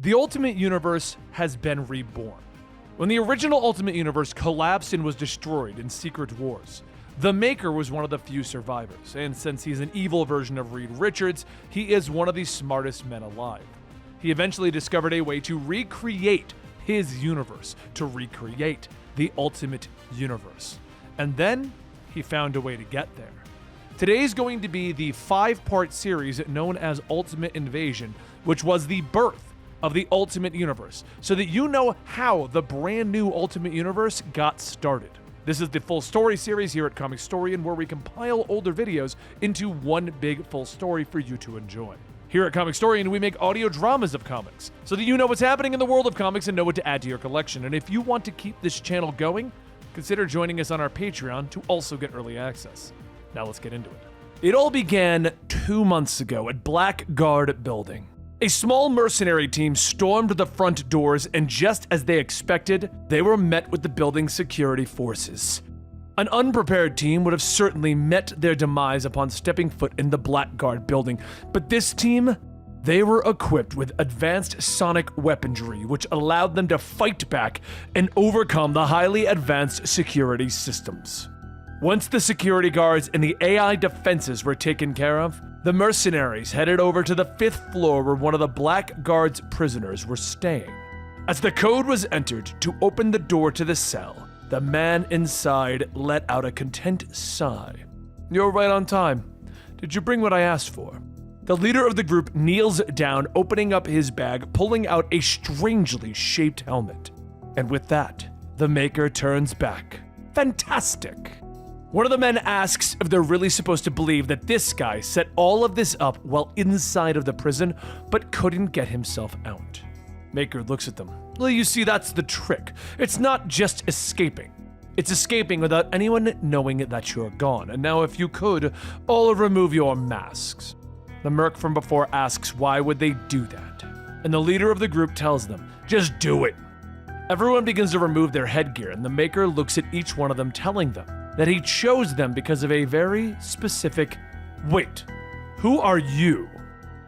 The Ultimate Universe has been reborn. When the original Ultimate Universe collapsed and was destroyed in Secret Wars, the Maker was one of the few survivors, and since he's an evil version of Reed Richards, he is one of the smartest men alive. He eventually discovered a way to recreate his universe, to recreate the Ultimate Universe. And then he found a way to get there. Today is going to be the 5-part series known as Ultimate Invasion, which was the birth of the Ultimate Universe, so that you know how the brand new Ultimate Universe got started. This is the full story series here at Comicstorian, where we compile older videos into one big full story for you to enjoy. Here at Comicstorian, we make audio dramas of comics, so that you know what's happening in the world of comics and know what to add to your collection. And if you want to keep this channel going, consider joining us on our Patreon to also get early access. Now let's get into it. It all began 2 months ago at Blackguard Building. A small mercenary team stormed the front doors, and just as they expected, they were met with the building's security forces. An unprepared team would have certainly met their demise upon stepping foot in the Blackguard Building, but this team, they were equipped with advanced sonic weaponry, which allowed them to fight back and overcome the highly advanced security systems. Once the security guards and the AI defenses were taken care of, the mercenaries headed over to the 5th floor where one of the Blackguard's prisoners were staying. As the code was entered to open the door to the cell, the man inside let out a content sigh. "You're right on time. Did you bring what I asked for?" The leader of the group kneels down, opening up his bag, pulling out a strangely shaped helmet. And with that, the Maker turns back. Fantastic! One of the men asks if they're really supposed to believe that this guy set all of this up while inside of the prison, but couldn't get himself out. Maker looks at them. "Well, you see, that's the trick. It's not just escaping. It's escaping without anyone knowing that you're gone. And now if you could, all remove your masks." The merc from before asks why would they do that? And the leader of the group tells them, "Just do it." Everyone begins to remove their headgear, and the Maker looks at each one of them, telling them that he chose them because of a very specific... Wait, who are you?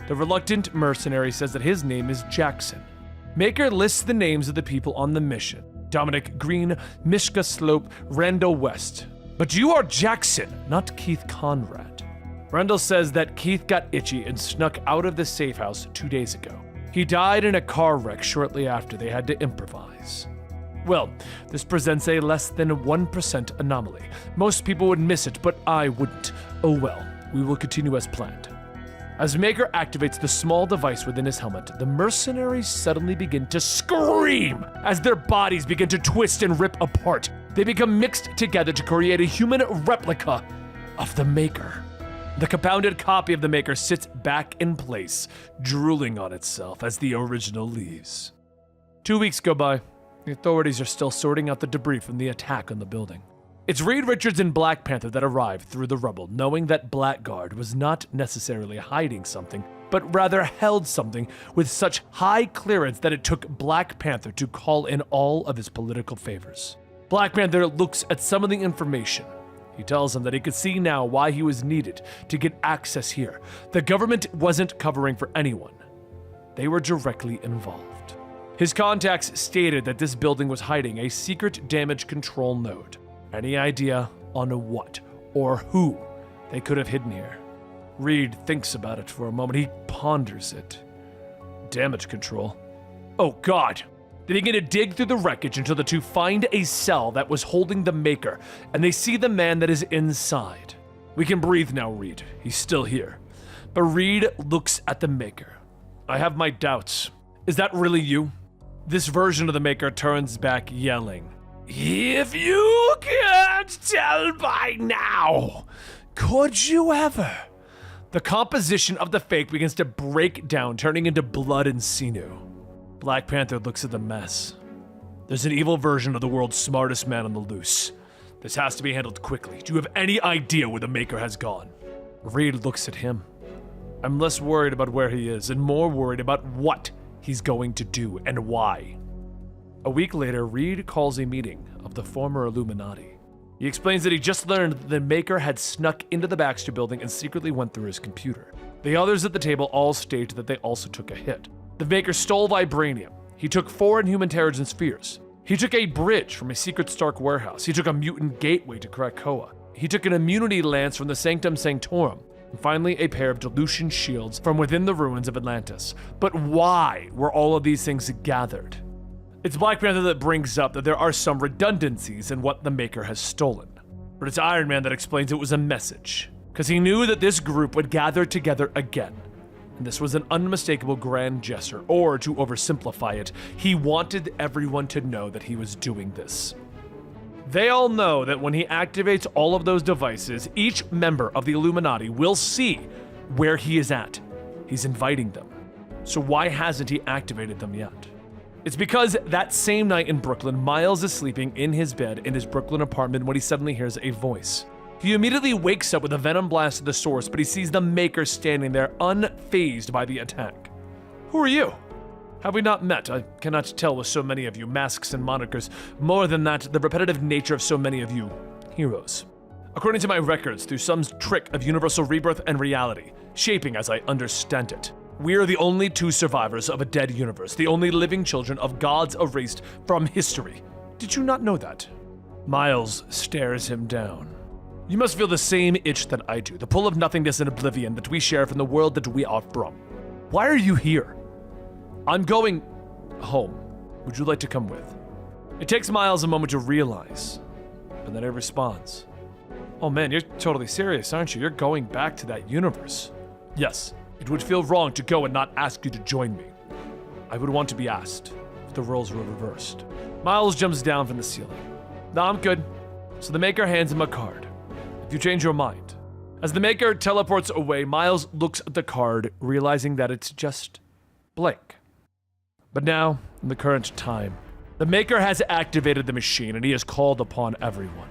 The reluctant mercenary says that his name is Jackson. Maker lists the names of the people on the mission. Dominic Green, Mishka Slope, Randall West. But you are Jackson, not Keith Conrad. Randall says that Keith got itchy and snuck out of the safe house 2 days ago. He died in a car wreck shortly after they had to improvise. Well, this presents a less than 1% anomaly. Most people would miss it, but I wouldn't. Oh well, we will continue as planned. As Maker activates the small device within his helmet, the mercenaries suddenly begin to scream as their bodies begin to twist and rip apart. They become mixed together to create a human replica of the Maker. The compounded copy of the Maker sits back in place, drooling on itself as the original leaves. 2 weeks go by. The authorities are still sorting out the debris from the attack on the building. It's Reed Richards and Black Panther that arrived through the rubble, knowing that Blackguard was not necessarily hiding something, but rather held something with such high clearance that it took Black Panther to call in all of his political favors. Black Panther looks at some of the information. He tells him that he could see now why he was needed to get access here. The government wasn't covering for anyone. They were directly involved. His contacts stated that this building was hiding a secret damage control node. Any idea on what or who they could have hidden here? Reed thinks about it for a moment. He ponders it. Damage control? Oh God! They begin to dig through the wreckage until the two find a cell that was holding the Maker, and they see the man that is inside. "We can breathe now, Reed. He's still here." But Reed looks at the Maker. "I have my doubts. Is that really you?" This version of the Maker turns back, yelling, "If you can't tell by now, could you ever?" The composition of the fake begins to break down, turning into blood and sinew. Black Panther looks at the mess. There's an evil version of the world's smartest man on the loose. This has to be handled quickly. Do you have any idea where the Maker has gone? Reed looks at him. I'm less worried about where he is and more worried about what he's going to do and why. A week later, Reed calls a meeting of the former Illuminati. He explains that he just learned that the Maker had snuck into the Baxter building and secretly went through his computer. The others at the table all state that they also took a hit. The Maker stole vibranium. He took 4 Inhuman Terrigen spheres. He took a bridge from a secret Stark warehouse. He took a mutant gateway to Krakoa. He took an immunity lance from the Sanctum Sanctorum. And finally, a pair of dilution shields from within the ruins of Atlantis. But why were all of these things gathered? It's Black Panther that brings up that there are some redundancies in what the Maker has stolen. But it's Iron Man that explains it was a message, because he knew that this group would gather together again. And this was an unmistakable grand gesture, or to oversimplify it, he wanted everyone to know that he was doing this. They all know that when he activates all of those devices, each member of the Illuminati will see where he is at. He's inviting them. So why hasn't he activated them yet? It's because that same night in Brooklyn, Miles is sleeping in his bed in his Brooklyn apartment when he suddenly hears a voice. He immediately wakes up with a venom blast to the source, but he sees the Maker standing there, unfazed by the attack. Who are you? Have we not met? I cannot tell with so many of you, masks and monikers. More than that, the repetitive nature of so many of you, heroes. According to my records, through some trick of universal rebirth and reality, shaping as I understand it, we are the only 2 survivors of a dead universe, the only living children of gods erased from history. Did you not know that? Miles stares him down. You must feel the same itch that I do, the pull of nothingness and oblivion that we share from the world that we are from. Why are you here? I'm going home. Would you like to come with? It takes Miles a moment to realize, but then he responds. Oh man, you're totally serious, aren't you? You're going back to that universe. Yes, it would feel wrong to go and not ask you to join me. I would want to be asked if the roles were reversed. Miles jumps down from the ceiling. No, I'm good. So the Maker hands him a card. If you change your mind. As the Maker teleports away, Miles looks at the card, realizing that it's just blank. But now, in the current time, the Maker has activated the machine and he has called upon everyone.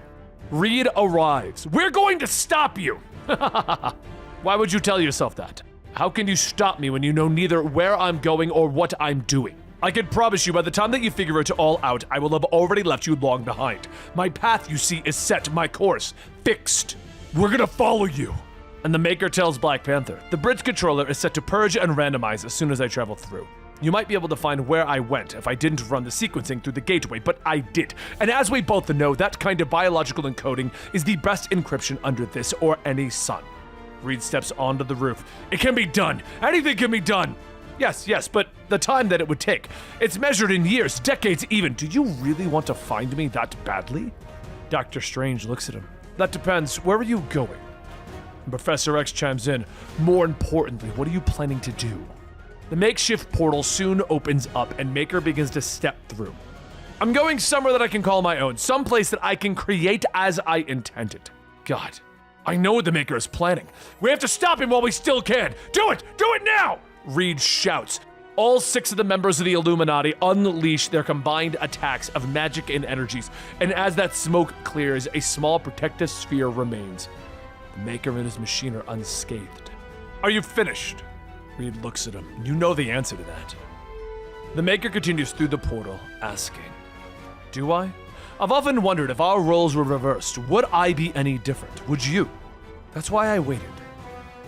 Reed arrives. We're going to stop you! Why would you tell yourself that? How can you stop me when you know neither where I'm going or what I'm doing? I can promise you by the time that you figure it all out, I will have already left you long behind. My path, you see, is set, my course, fixed. We're gonna follow you. And the Maker tells Black Panther, the bridge controller is set to purge and randomize as soon as I travel through. You might be able to find where I went if I didn't run the sequencing through the gateway, but I did. And as we both know, that kind of biological encoding is the best encryption under this or any sun. Reed steps onto the roof. It can be done. Anything can be done. Yes, but the time that it would take. It's measured in years, decades even. Do you really want to find me that badly? Dr. Strange looks at him. That depends. Where are you going? And Professor X chimes in. More importantly, what are you planning to do? The makeshift portal soon opens up and Maker begins to step through. I'm going somewhere that I can call my own, someplace that I can create as I intended. God, I know what the Maker is planning. We have to stop him while we still can. Do it now! Reed shouts. All 6 of the members of the Illuminati unleash their combined attacks of magic and energies, and as that smoke clears, a small protective sphere remains. The Maker and his machine are unscathed. Are you finished? Reed looks at him. You know the answer to that. The Maker continues through the portal, asking, do I? I've often wondered if our roles were reversed, would I be any different? Would you? That's why I waited.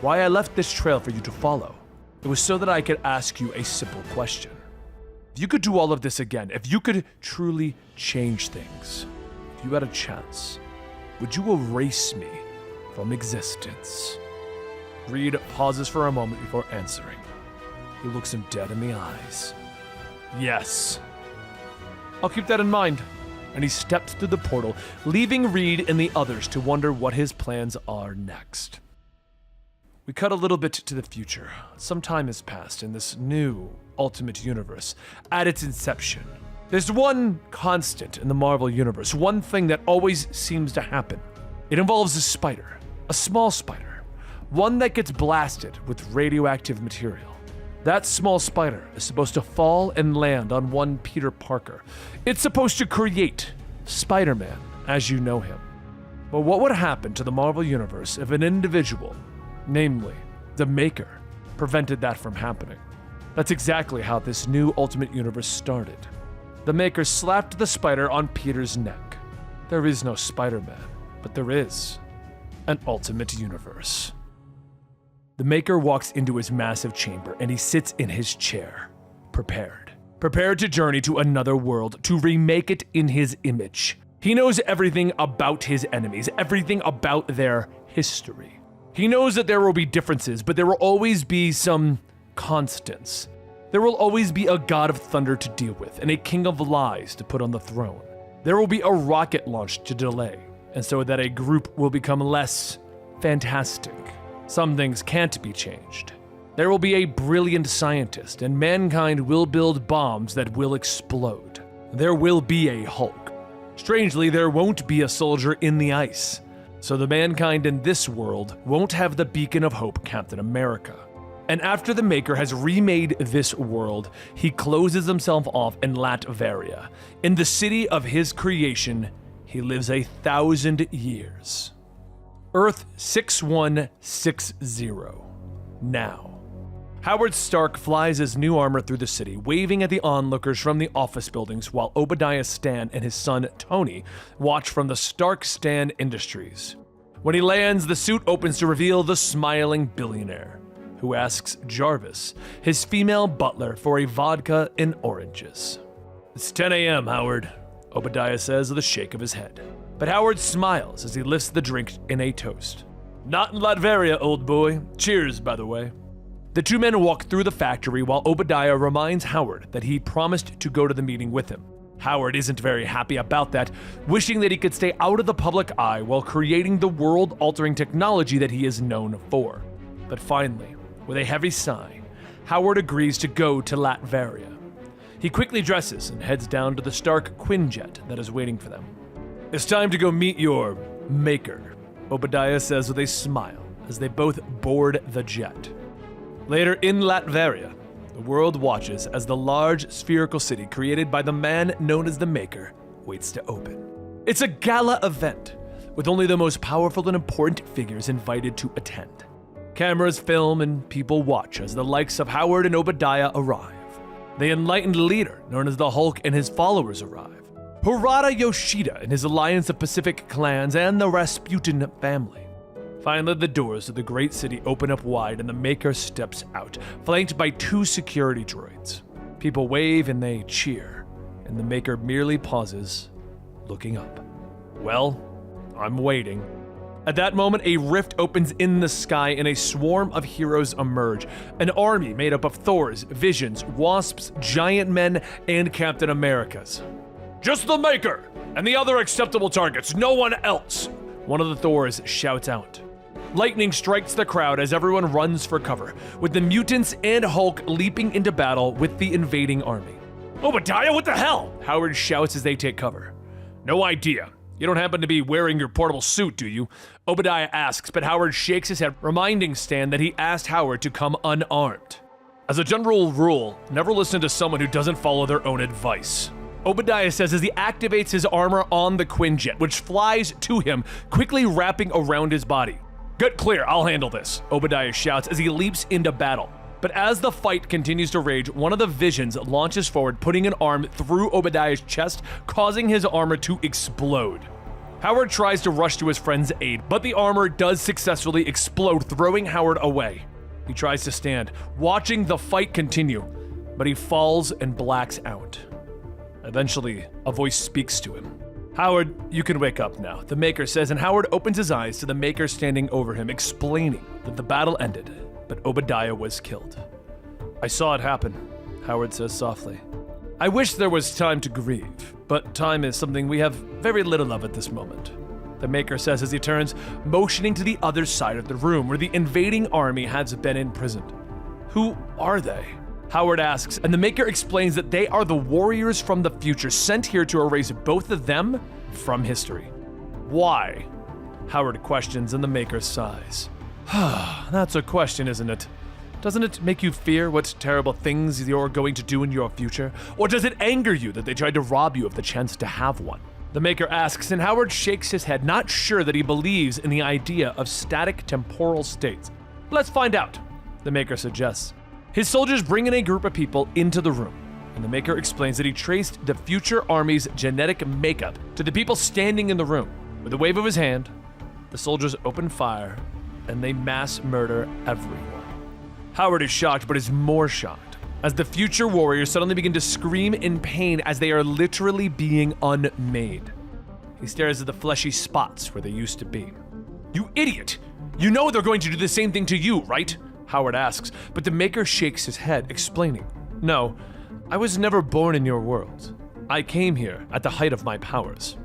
Why I left this trail for you to follow. It was so that I could ask you a simple question. If you could do all of this again, if you could truly change things, if you had a chance, would you erase me from existence? Reed pauses for a moment before answering. He looks him dead in the eyes. Yes. I'll keep that in mind. And he steps through the portal, leaving Reed and the others to wonder what his plans are next. We cut a little bit to the future. Some time has passed in this new Ultimate Universe. At its inception, there's one constant in the Marvel Universe, one thing that always seems to happen. It involves a spider, a small spider, one that gets blasted with radioactive material. That small spider is supposed to fall and land on one Peter Parker. It's supposed to create Spider-Man as you know him. But what would happen to the Marvel Universe if an individual, namely the Maker, prevented that from happening? That's exactly how this new Ultimate Universe started. The Maker slapped the spider on Peter's neck. There is no Spider-Man, but there is an Ultimate Universe. The Maker walks into his massive chamber and he sits in his chair. prepared. Prepared to journey to another world, to remake it in his image. He knows everything about his enemies, everything about their history. He knows that there will be differences, but there will always be some constants. There will always be a god of thunder to deal with, and a king of lies to put on the throne. There will be a rocket launch to delay, and so that a group will become less fantastic. Some things can't be changed. There will be a brilliant scientist, and mankind will build bombs that will explode. There will be a Hulk. Strangely, there won't be a soldier in the ice. So the mankind in this world won't have the beacon of hope, Captain America. And after the Maker has remade this world, he closes himself off in Latveria. In the city of his creation, he lives 1,000 years. Earth 6160. Now. Howard Stark flies his new armor through the city, waving at the onlookers from the office buildings, while Obadiah Stane and his son Tony watch from the Stark Stan Industries. When he lands, the suit opens to reveal the smiling billionaire, who asks Jarvis, his female butler, for a vodka and oranges. "It's 10 a.m., Howard," Obadiah says with a shake of his head. But Howard smiles as he lifts the drink in a toast. "Not in Latveria, old boy. Cheers, by the way." The two men walk through the factory while Obadiah reminds Howard that he promised to go to the meeting with him. Howard isn't very happy about that, wishing that he could stay out of the public eye while creating the world-altering technology that he is known for. But finally, with a heavy sigh, Howard agrees to go to Latveria. He quickly dresses and heads down to the Stark Quinjet that is waiting for them. "It's time to go meet your Maker," Obadiah says with a smile as they both board the jet. Later in Latveria, the world watches as the large spherical city created by the man known as the Maker waits to open. It's a gala event, with only the most powerful and important figures invited to attend. Cameras film and people watch as the likes of Howard and Obadiah arrive. The enlightened leader, known as the Hulk, and his followers arrive. Harada Yoshida and his alliance of Pacific clans, and the Rasputin family. Finally, the doors of the great city open up wide and the Maker steps out, flanked by 2 security droids. People wave and they cheer, and the Maker merely pauses, looking up. "Well, I'm waiting." At that moment, a rift opens in the sky and a swarm of heroes emerge. An army made up of Thors, Visions, Wasps, Giant Men, and Captain Americas. "Just the Maker and the other acceptable targets, no one else," one of the Thors shouts out. Lightning strikes the crowd as everyone runs for cover, with the mutants and Hulk leaping into battle with the invading army. "Obadiah, what the hell?" Howard shouts as they take cover. "No idea. You don't happen to be wearing your portable suit, do you?" Obadiah asks, but Howard shakes his head, reminding Stan that he asked Howard to come unarmed. "As a general rule, never listen to someone who doesn't follow their own advice," Obadiah says as he activates his armor on the Quinjet, which flies to him, quickly wrapping around his body. "Get clear, I'll handle this," Obadiah shouts as he leaps into battle. But as the fight continues to rage, one of the Visions launches forward, putting an arm through Obadiah's chest, causing his armor to explode. Howard tries to rush to his friend's aid, but the armor does successfully explode, throwing Howard away. He tries to stand, watching the fight continue, but he falls and blacks out. Eventually, a voice speaks to him. "Howard, you can wake up now," the Maker says, and Howard opens his eyes to the Maker standing over him, explaining that the battle ended, but Obadiah was killed. "I saw it happen," Howard says softly. "I wish there was time to grieve, but time is something we have very little of at this moment," the Maker says as he turns, motioning to the other side of the room where the invading army has been imprisoned. "Who are they?" Howard asks, and the Maker explains that they are the warriors from the future sent here to erase both of them from history. "Why?" Howard questions, and the Maker sighs. "That's a question, isn't it? Doesn't it make you fear what terrible things you're going to do in your future? Or does it anger you that they tried to rob you of the chance to have one?" The Maker asks, and Howard shakes his head, not sure that he believes in the idea of static temporal states. "Let's find out," the Maker suggests. His soldiers bring in a group of people into the room, and the Maker explains that he traced the future army's genetic makeup to the people standing in the room. With a wave of his hand, the soldiers open fire, and they mass murder everyone. Howard is shocked, but is more shocked as the future warriors suddenly begin to scream in pain as they are literally being unmade. He stares at the fleshy spots where they used to be. "You idiot! You know they're going to do the same thing to you, right?" Howard asks, but the Maker shakes his head, explaining, "No, I was never born in your world. I came here at the height of my powers."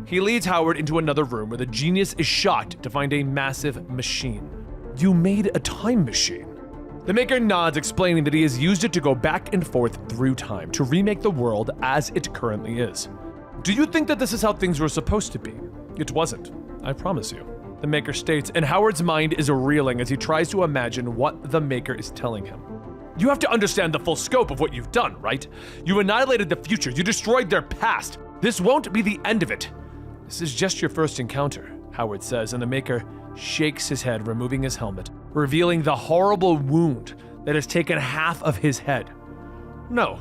He leads Howard into another room where the genius is shocked to find a massive machine. "You made a time machine." The Maker nods, explaining that he has used it to go back and forth through time to remake the world as it currently is. "Do you think that this is how things were supposed to be?" "It wasn't, I promise you," the Maker states, and Howard's mind is reeling as he tries to imagine what the Maker is telling him. "You have to understand the full scope of what you've done, right? You annihilated the future, you destroyed their past. This won't be the end of it." "This is just your first encounter," Howard says, and the Maker shakes his head, removing his helmet, revealing the horrible wound that has taken half of his head. "No,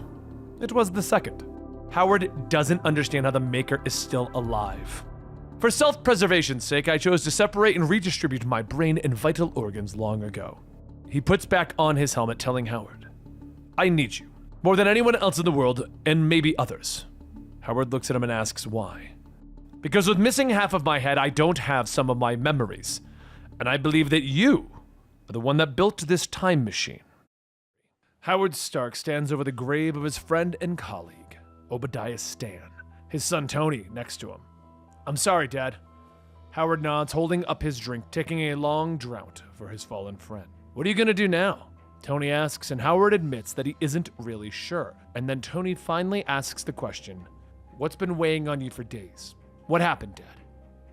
it was the second." Howard doesn't understand how the Maker is still alive. "For self-preservation's sake, I chose to separate and redistribute my brain and vital organs long ago." He puts back on his helmet, telling Howard, "I need you, more than anyone else in the world, and maybe others." Howard looks at him and asks why. "Because with missing half of my head, I don't have some of my memories, and I believe that you are the one that built this time machine." Howard Stark stands over the grave of his friend and colleague, Obadiah Stan, his son Tony next to him. "I'm sorry, Dad." Howard nods, holding up his drink, taking a long draught for his fallen friend. "What are you gonna do now?" Tony asks, and Howard admits that he isn't really sure. And then Tony finally asks the question, "What's been weighing on you for days?" "What happened, Dad?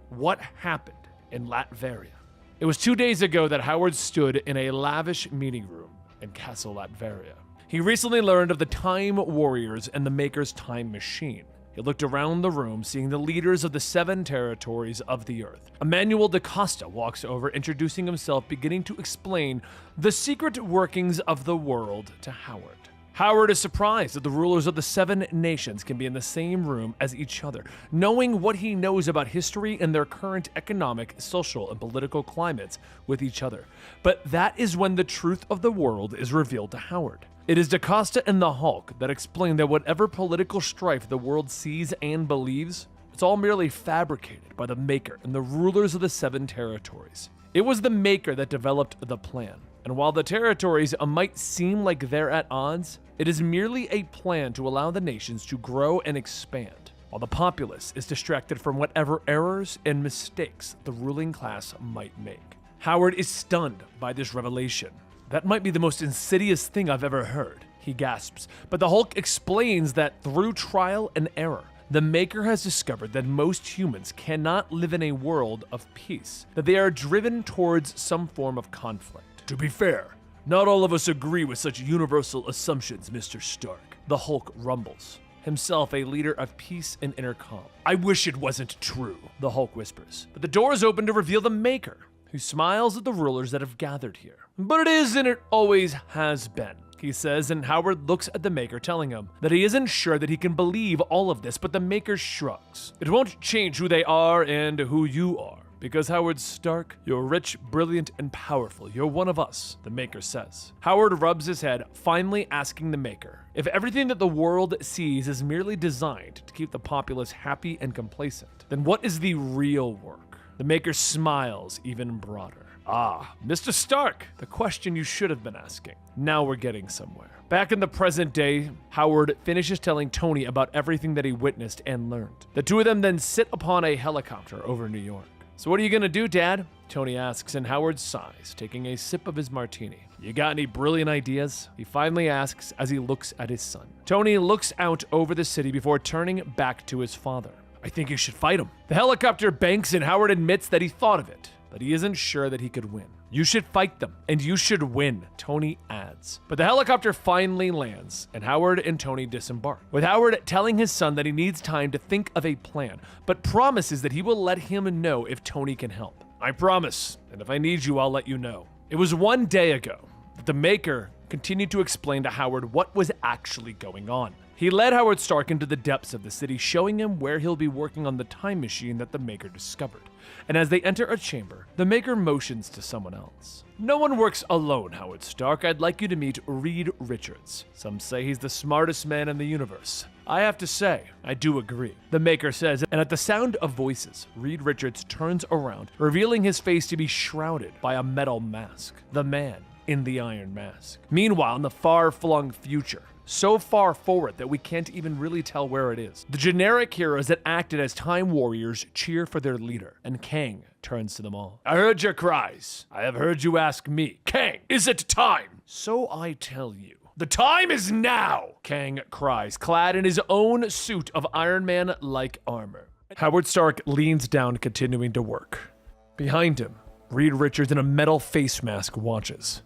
What happened in Latveria?" It was 2 days ago that Howard stood in a lavish meeting room in Castle Latveria. He recently learned of the Time Warriors and the Maker's time machine. He looked around the room, seeing the leaders of the 7 territories of the Earth. Emmanuel da Costa walks over, introducing himself, beginning to explain the secret workings of the world to Howard. Howard is surprised that the rulers of the 7 nations can be in the same room as each other, knowing what he knows about history and their current economic, social, and political climates with each other. But that is when the truth of the world is revealed to Howard. It is Da Costa and the Hulk that explain that whatever political strife the world sees and believes, it's all merely fabricated by the Maker and the rulers of the 7 territories. It was the Maker that developed the plan. And while the territories might seem like they're at odds, it is merely a plan to allow the nations to grow and expand, while the populace is distracted from whatever errors and mistakes the ruling class might make. Howard is stunned by this revelation. "That might be the most insidious thing I've ever heard," he gasps. But the Hulk explains that through trial and error, the Maker has discovered that most humans cannot live in a world of peace, that they are driven towards some form of conflict. "To be fair, not all of us agree with such universal assumptions, Mr. Stark," the Hulk rumbles, himself a leader of peace and inner calm. "I wish it wasn't true," the Hulk whispers. But the door is open to reveal the Maker, who smiles at the rulers that have gathered here. "But it is and it always has been," he says, and Howard looks at the Maker, telling him that he isn't sure that he can believe all of this, but the Maker shrugs. "It won't change who they are and who you are. Because Howard Stark, you're rich, brilliant, and powerful. You're one of us," the Maker says. Howard rubs his head, finally asking the Maker if everything that the world sees is merely designed to keep the populace happy and complacent, then what is the real work? The Maker smiles even broader. "Ah, Mr. Stark, the question you should have been asking. Now we're getting somewhere." Back in the present day, Howard finishes telling Tony about everything that he witnessed and learned. The two of them then sit upon a helicopter over New York. "So what are you gonna do, Dad?" Tony asks, and Howard sighs, taking a sip of his martini. "You got any brilliant ideas?" he finally asks as he looks at his son. Tony looks out over the city before turning back to his father. "I think you should fight him." The helicopter banks, and Howard admits that he thought of it, but he isn't sure that he could win. "You should fight them, and you should win," Tony adds. But the helicopter finally lands, and Howard and Tony disembark, with Howard telling his son that he needs time to think of a plan, but promises that he will let him know if Tony can help. "I promise, and if I need you, I'll let you know." It was 1 day ago that the Maker continued to explain to Howard what was actually going on. He led Howard Stark into the depths of the city, showing him where he'll be working on the time machine that the Maker discovered. And as they enter a chamber, the Maker motions to someone else. No one works alone, Howard Stark. I'd like you to meet Reed Richards. Some say he's the smartest man in the universe. I have to say, I do agree, the Maker says, and at the sound of voices, Reed Richards turns around, revealing his face to be shrouded by a metal mask. The man in the Iron Mask. Meanwhile, in the far-flung future, so far forward that we can't even really tell where it is, the generic heroes that acted as Time Warriors cheer for their leader, and Kang turns to them all. I heard your cries. I have heard you ask me, Kang, is it time? So I tell you, the time is now, Kang cries, clad in his own suit of Iron Man-like armor. Howard Stark leans down, continuing to work. Behind him, Reed Richards in a metal face mask watches.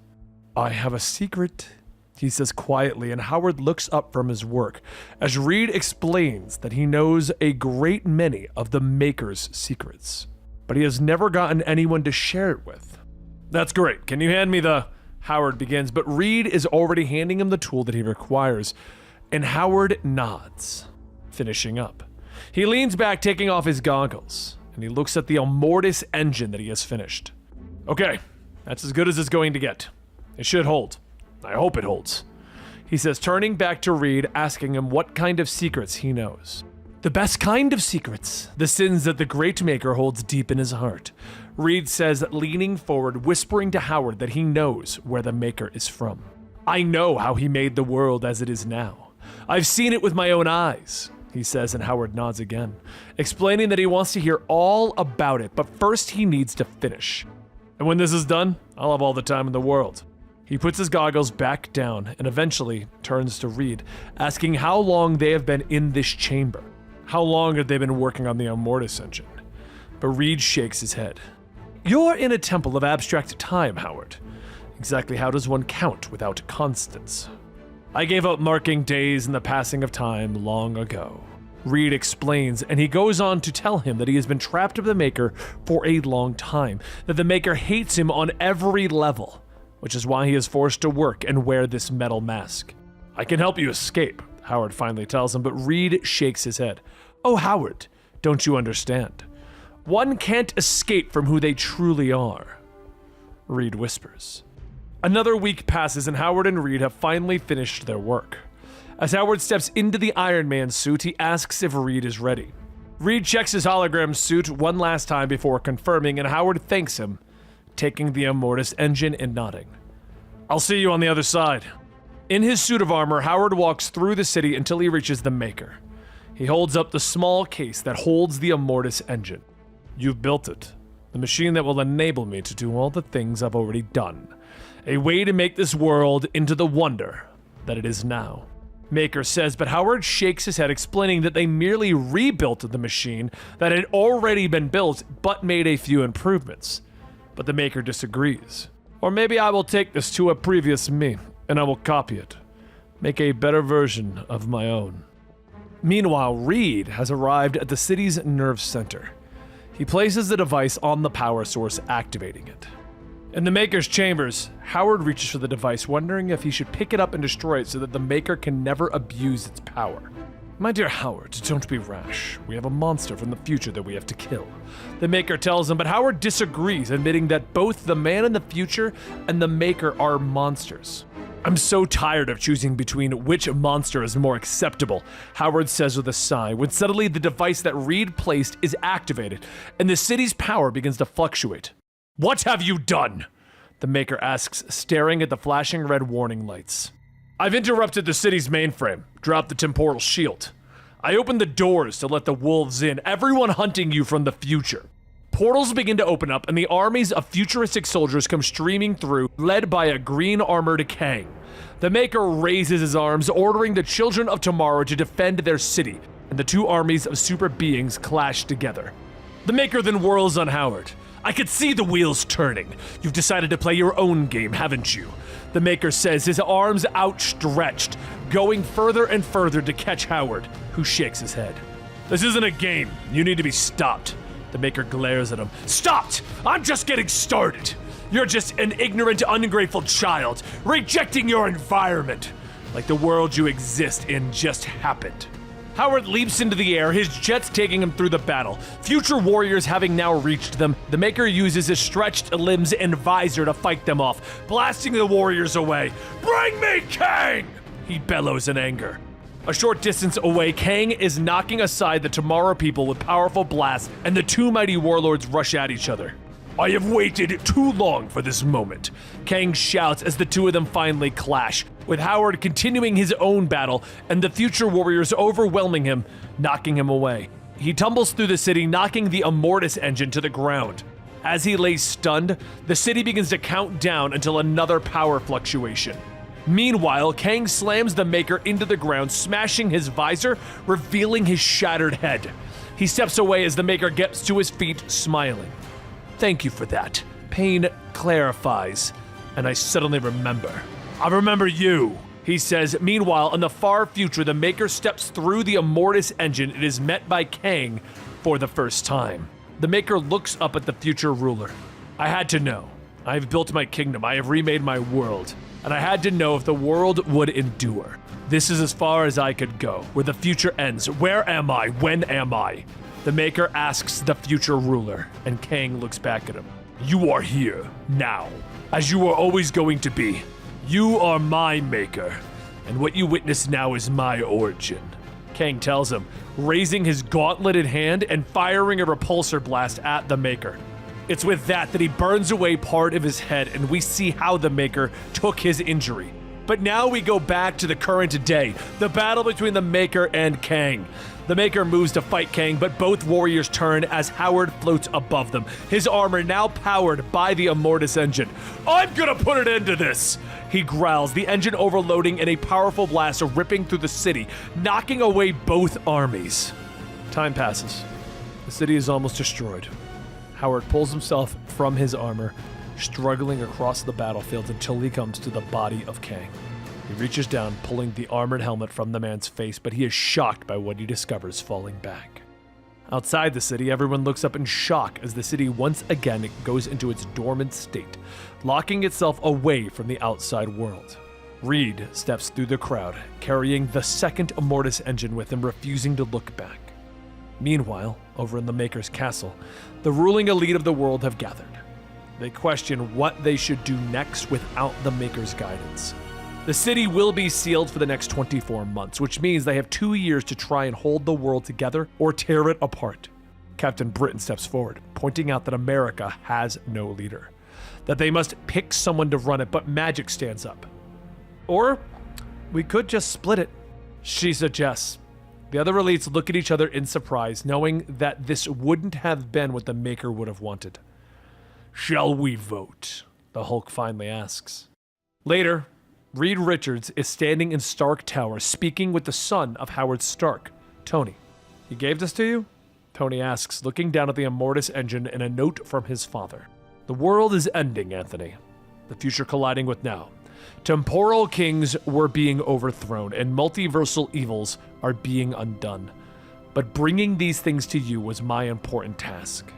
I have a secret, he says quietly, and Howard looks up from his work as Reed explains that he knows a great many of the Maker's secrets, but he has never gotten anyone to share it with. That's great. Can you hand me the... Howard begins, but Reed is already handing him the tool that he requires, and Howard nods, finishing up. He leans back, taking off his goggles, and he looks at the Immortus engine that he has finished. Okay, that's as good as it's going to get. It should hold. I hope it holds, he says, turning back to Reed, asking him what kind of secrets he knows. The best kind of secrets, the sins that the Great Maker holds deep in his heart, Reed says, leaning forward, whispering to Howard that he knows where the Maker is from. I know how he made the world as it is now. I've seen it with my own eyes, he says, and Howard nods again, explaining that he wants to hear all about it, but first he needs to finish. And when this is done, I'll have all the time in the world. He puts his goggles back down and eventually turns to Reed, asking how long they have been in this chamber. How long have they been working on the Immortus engine? But Reed shakes his head. You're in a temple of abstract time, Howard. Exactly how does one count without constants? I gave up marking days in the passing of time long ago. Reed explains, and he goes on to tell him that he has been trapped with the Maker for a long time, that the Maker hates him on every level, which is why he is forced to work and wear this metal mask. I can help you escape, Howard finally tells him, but Reed shakes his head. Oh, Howard, don't you understand? One can't escape from who they truly are, Reed whispers. Another week passes and Howard and Reed have finally finished their work. As Howard steps into the Iron Man suit, he asks if Reed is ready. Reed checks his hologram suit one last time before confirming, and Howard thanks him, taking the Immortus engine and nodding. I'll see you on the other side. In his suit of armor, Howard walks through the city until he reaches the Maker. He holds up the small case that holds the Immortus engine. You've built it. The machine that will enable me to do all the things I've already done. A way to make this world into the wonder that it is now. Maker says, but Howard shakes his head, explaining that they merely rebuilt the machine that had already been built, but made a few improvements. But the Maker disagrees. Or maybe I will take this to a previous me, and I will copy it. Make a better version of my own. Meanwhile, Reed has arrived at the city's nerve center. He places the device on the power source, activating it. In the Maker's chambers, Howard reaches for the device, wondering if he should pick it up and destroy it so that the Maker can never abuse its power. My dear Howard, don't be rash. We have a monster from the future that we have to kill. The Maker tells him, but Howard disagrees, admitting that both the man in the future and the Maker are monsters. I'm so tired of choosing between which monster is more acceptable, Howard says with a sigh, when suddenly the device that Reed placed is activated, and the city's power begins to fluctuate. What have you done? The Maker asks, staring at the flashing red warning lights. I've interrupted the city's mainframe, dropped the temporal shield. I opened the doors to let the wolves in, everyone hunting you from the future. Portals begin to open up and the armies of futuristic soldiers come streaming through, led by a green-armored Kang. The Maker raises his arms, ordering the children of tomorrow to defend their city, and the two armies of super beings clash together. The Maker then whirls on Howard. I could see the wheels turning. You've decided to play your own game, haven't you? The Maker says, his arms outstretched, going further and further to catch Howard, who shakes his head. This isn't a game. You need to be stopped. The Maker glares at him. Stopped! I'm just getting started. You're just an ignorant, ungrateful child, rejecting your environment. like the world you exist in just happened. Howard leaps into the air, his jets taking him through the battle. Future warriors having now reached them, the Maker uses his stretched limbs and visor to fight them off, blasting the warriors away. "Bring me Kang!" he bellows in anger. A short distance away, Kang is knocking aside the Tomorrow people with powerful blasts, and the two mighty warlords rush at each other. "I have waited too long for this moment," Kang shouts as the two of them finally clash, with Howard continuing his own battle and the future warriors overwhelming him, knocking him away. He tumbles through the city, knocking the Immortus engine to the ground. As he lays stunned, the city begins to count down until another power fluctuation. Meanwhile, Kang slams the Maker into the ground, smashing his visor, revealing his shattered head. He steps away as the Maker gets to his feet, smiling. "Thank you for that. Pain clarifies, and I suddenly remember. I remember you," he says. Meanwhile, in the far future, the Maker steps through the Immortus engine and is met by Kang for the first time. The Maker looks up at the future ruler. "I had to know. I have built my kingdom. I have remade my world. And I had to know if the world would endure. This is as far as I could go, where the future ends. Where am I? When am I?" The Maker asks the future ruler, and Kang looks back at him. "You are here, now, as you are always going to be. You are my Maker, and what you witness now is my origin," Kang tells him, raising his gauntleted hand and firing a repulsor blast at the Maker. It's with that he burns away part of his head, and we see how the Maker took his injury. But now we go back to the current day, the battle between the Maker and Kang. The Maker moves to fight Kang, but both warriors turn as Howard floats above them, his armor now powered by the Immortus engine. "I'm gonna put an end to this!" he growls, the engine overloading and a powerful blast ripping through the city, knocking away both armies. Time passes. The city is almost destroyed. Howard pulls himself from his armor, struggling across the battlefield until he comes to the body of Kang. He reaches down, pulling the armored helmet from the man's face, but he is shocked by what he discovers falling back. Outside the city, everyone looks up in shock as the city once again goes into its dormant state, locking itself away from the outside world. Reed steps through the crowd, carrying the second Immortus engine with him, refusing to look back. Meanwhile, over in the Maker's castle, the ruling elite of the world have gathered. They question what they should do next without the Maker's guidance. The city will be sealed for the next 24 months, which means they have 2 years to try and hold the world together or tear it apart. Captain Britain steps forward, pointing out that America has no leader, that they must pick someone to run it, but magic stands up. "Or we could just split it," she suggests. The other elites look at each other in surprise, knowing that this wouldn't have been what the Maker would have wanted. "Shall we vote?" the Hulk finally asks. Later, Reed Richards is standing in Stark Tower speaking with the son of Howard Stark, Tony. "He gave this to you?" Tony asks, looking down at the Immortus engine and a note from his father. "The world is ending, Anthony. The future colliding with now. Temporal kings were being overthrown and multiversal evils are being undone. But bringing these things to you was my important task,"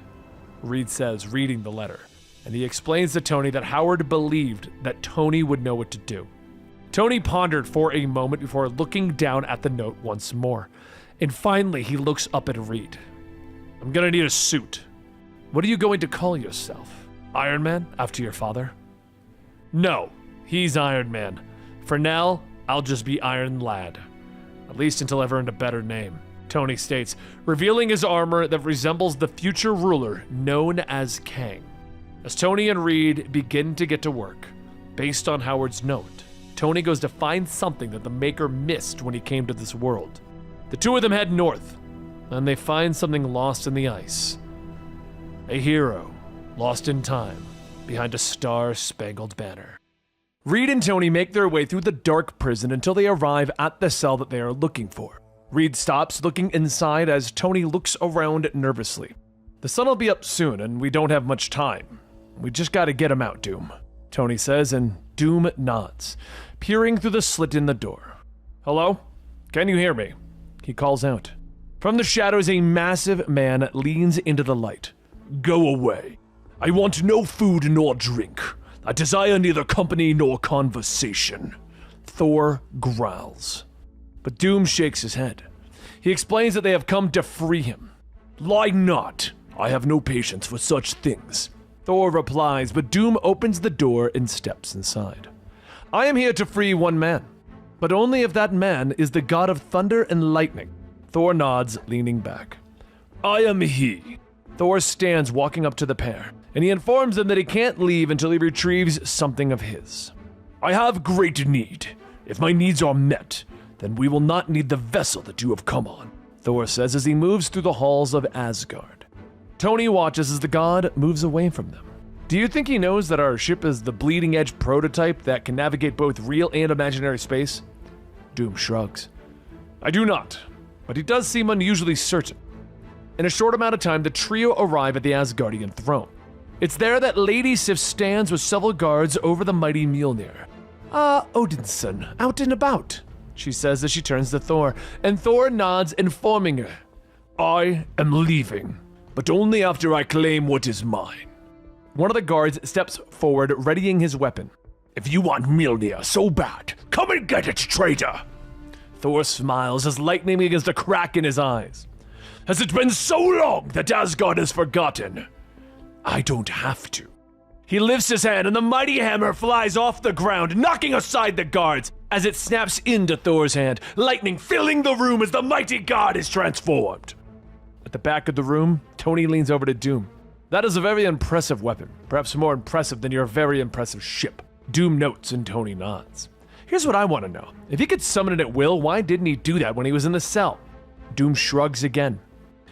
Reed says, reading the letter, and he explains to Tony that Howard believed that Tony would know what to do. Tony pondered for a moment before looking down at the note once more, and finally he looks up at Reed. "I'm gonna need a suit. What are you going to call yourself? Iron Man, after your father?" "No, he's Iron Man. For now, I'll just be Iron Lad. At least until I've earned a better name," Tony states, revealing his armor that resembles the future ruler known as Kang. As Tony and Reed begin to get to work, based on Howard's note, Tony goes to find something that the Maker missed when he came to this world. The two of them head north, and they find something lost in the ice. A hero, lost in time, behind a star-spangled banner. Reed and Tony make their way through the dark prison until they arrive at the cell that they are looking for. Reed stops, looking inside as Tony looks around nervously. "The sun will be up soon, and we don't have much time. We just gotta get him out, Doom," Tony says, and Doom nods, peering through the slit in the door. "Hello? Can you hear me?" he calls out. From the shadows, a massive man leans into the light. "Go away. I want no food nor drink. I desire neither company nor conversation," Thor growls. But Doom shakes his head. He explains that they have come to free him. Lie not. I have no patience for such things. Thor replies, but Doom opens the door and steps inside. I am here to free one man, but only if that man is the god of thunder and lightning. Thor nods, leaning back. I am he. Thor stands walking up to the pair, and he informs them that he can't leave until he retrieves something of his. I have great need. If my needs are met, then we will not need the vessel that you have come on, Thor says as he moves through the halls of Asgard. Tony watches as the god moves away from them. Do you think he knows that our ship is the bleeding-edge prototype that can navigate both real and imaginary space? Doom shrugs. I do not, but he does seem unusually certain. In a short amount of time, the trio arrive at the Asgardian throne. It's there that Lady Sif stands with several guards over the mighty Mjolnir. Odinson, out and about, she says as she turns to Thor, and Thor nods, informing her. I am leaving, but only after I claim what is mine. One of the guards steps forward, readying his weapon. If you want Mjolnir so bad, come and get it, traitor! Thor smiles as lightning begins to crack in his eyes. Has it been so long that Asgard has forgotten? I don't have to. He lifts his hand and the mighty hammer flies off the ground, knocking aside the guards as it snaps into Thor's hand, lightning filling the room as the mighty god is transformed. At the back of the room, Tony leans over to Doom. That is a very impressive weapon, perhaps more impressive than your very impressive ship. Doom notes and Tony nods. Here's what I want to know. If he could summon it at will, why didn't he do that when he was in the cell? Doom shrugs again.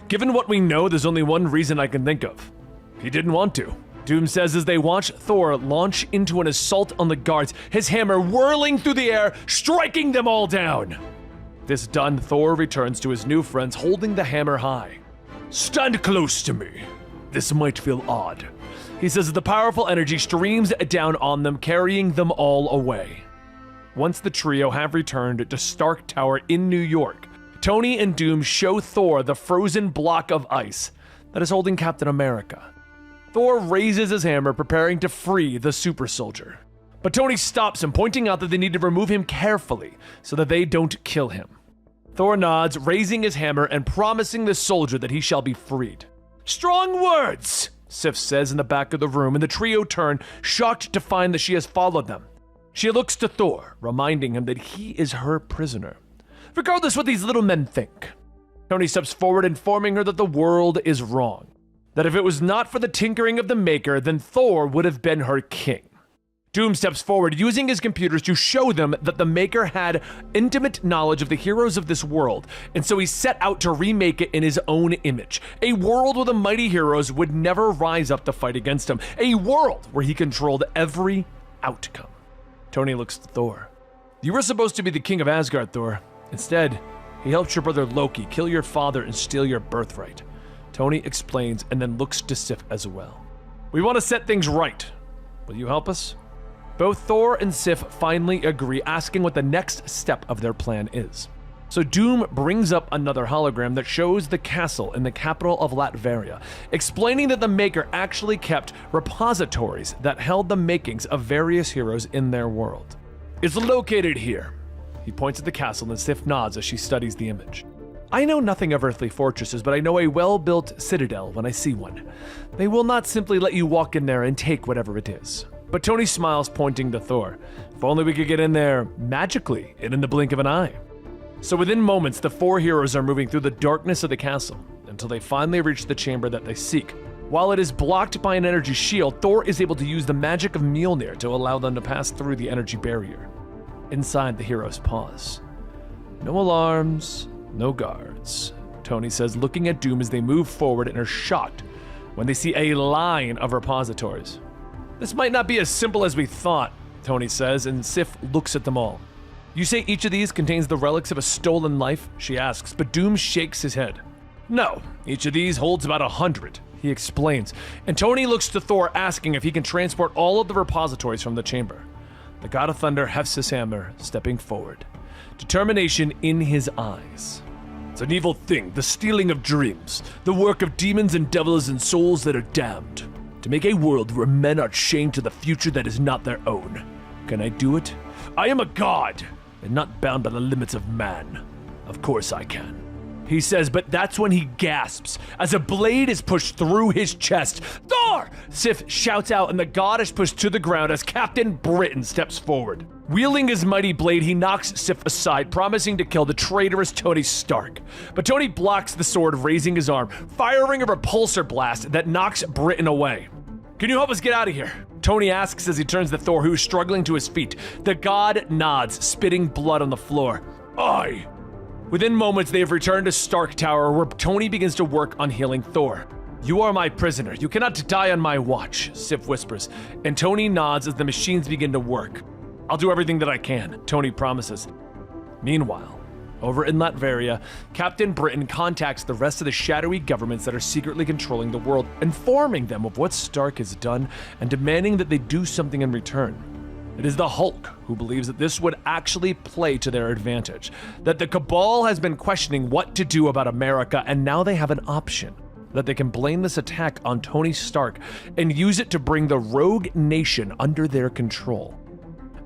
Given what we know, there's only one reason I can think of. He didn't want to. Doom says as they watch Thor launch into an assault on the guards, his hammer whirling through the air, striking them all down. This done, Thor returns to his new friends holding the hammer high. Stand close to me. This might feel odd. He says the powerful energy streams down on them, carrying them all away. Once the trio have returned to Stark Tower in New York, Tony and Doom show Thor the frozen block of ice that is holding Captain America. Thor raises his hammer, preparing to free the super soldier. But Tony stops him, pointing out that they need to remove him carefully so that they don't kill him. Thor nods, raising his hammer and promising the soldier that he shall be freed. Strong words, Sif says in the back of the room, and the trio turn, shocked to find that she has followed them. She looks to Thor, reminding him that he is her prisoner. Regardless what these little men think. Tony steps forward, informing her that the world is wrong. That if it was not for the tinkering of the Maker, then Thor would have been her king. Doom steps forward, using his computers to show them that the Maker had intimate knowledge of the heroes of this world, and so he set out to remake it in his own image. A world where the mighty heroes would never rise up to fight against him. A world where he controlled every outcome. Tony looks to Thor. You were supposed to be the king of Asgard, Thor. Instead, he helped your brother Loki kill your father and steal your birthright. Tony explains and then looks to Sif as well. We want to set things right. Will you help us? Both Thor and Sif finally agree, asking what the next step of their plan is. So Doom brings up another hologram that shows the castle in the capital of Latveria, explaining that the Maker actually kept repositories that held the makings of various heroes in their world. It's located here. He points at the castle and Sif nods as she studies the image. I know nothing of earthly fortresses, but I know a well-built citadel when I see one. They will not simply let you walk in there and take whatever it is. But Tony smiles, pointing to Thor. If only we could get in there magically and in the blink of an eye. So within moments, the four heroes are moving through the darkness of the castle until they finally reach the chamber that they seek. While it is blocked by an energy shield, Thor is able to use the magic of Mjolnir to allow them to pass through the energy barrier. Inside, the heroes pause. No alarms, no guards, Tony says, looking at Doom as they move forward and are shocked when they see a line of repositories. This might not be as simple as we thought, Tony says, and Sif looks at them all. You say each of these contains the relics of a stolen life? She asks, but Doom shakes his head. No, each of these holds about 100, he explains, and Tony looks to Thor, asking if he can transport all of the repositories from the chamber. The God of Thunder hefts his hammer, stepping forward, determination in his eyes. It's an evil thing, the stealing of dreams, the work of demons and devils and souls that are damned. To make a world where men are chained to the future that is not their own. Can I do it? I am a god, and not bound by the limits of man. Of course I can. He says, but that's when he gasps as a blade is pushed through his chest. Thor! Sif shouts out, and the god is pushed to the ground as Captain Britain steps forward. Wielding his mighty blade, he knocks Sif aside, promising to kill the traitorous Tony Stark. But Tony blocks the sword, raising his arm, firing a repulsor blast that knocks Britain away. Can you help us get out of here? Tony asks as he turns to Thor, who is struggling to his feet. The god nods, spitting blood on the floor. Aye. Within moments, they have returned to Stark Tower, where Tony begins to work on healing Thor. You are my prisoner. You cannot die on my watch, Sif whispers, and Tony nods as the machines begin to work. I'll do everything that I can, Tony promises. Meanwhile, over in Latveria, Captain Britain contacts the rest of the shadowy governments that are secretly controlling the world, informing them of what Stark has done and demanding that they do something in return. It is the Hulk who believes that this would actually play to their advantage, that the Cabal has been questioning what to do about America, and now they have an option, that they can blame this attack on Tony Stark and use it to bring the rogue nation under their control.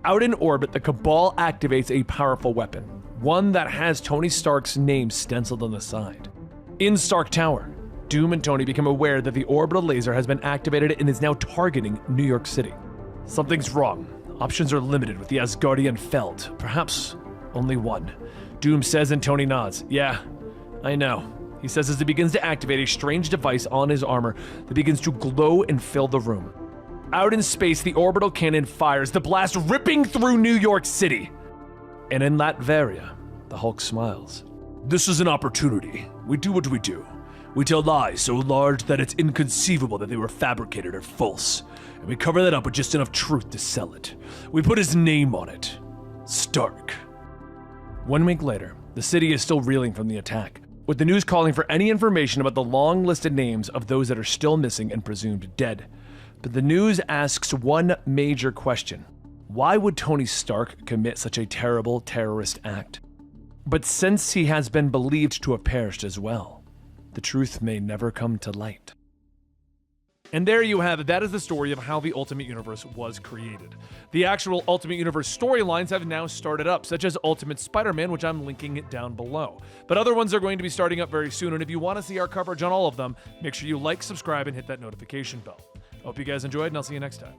Out in orbit, the Cabal activates a powerful weapon, one that has Tony Stark's name stenciled on the side. In Stark Tower, Doom and Tony become aware that the orbital laser has been activated and is now targeting New York City. Something's wrong. Options are limited with the Asgardian Feld. Perhaps only one. Doom says, and Tony nods. Yeah, I know. He says as he begins to activate a strange device on his armor that begins to glow and fill the room. Out in space, the orbital cannon fires, the blast ripping through New York City. And in Latveria, the Hulk smiles. This is an opportunity. We do what we do. We tell lies so large that it's inconceivable that they were fabricated or false. And we cover that up with just enough truth to sell it. We put his name on it. Stark. 1 week later, the city is still reeling from the attack, with the news calling for any information about the long listed names of those that are still missing and presumed dead. But the news asks one major question. Why would Tony Stark commit such a terrible terrorist act? But since he has been believed to have perished as well, the truth may never come to light. And there you have it. That is the story of how the Ultimate Universe was created. The actual Ultimate Universe storylines have now started up, such as Ultimate Spider-Man, which I'm linking it down below. But other ones are going to be starting up very soon, and if you want to see our coverage on all of them, make sure you like, subscribe, and hit that notification bell. I hope you guys enjoyed, and I'll see you next time.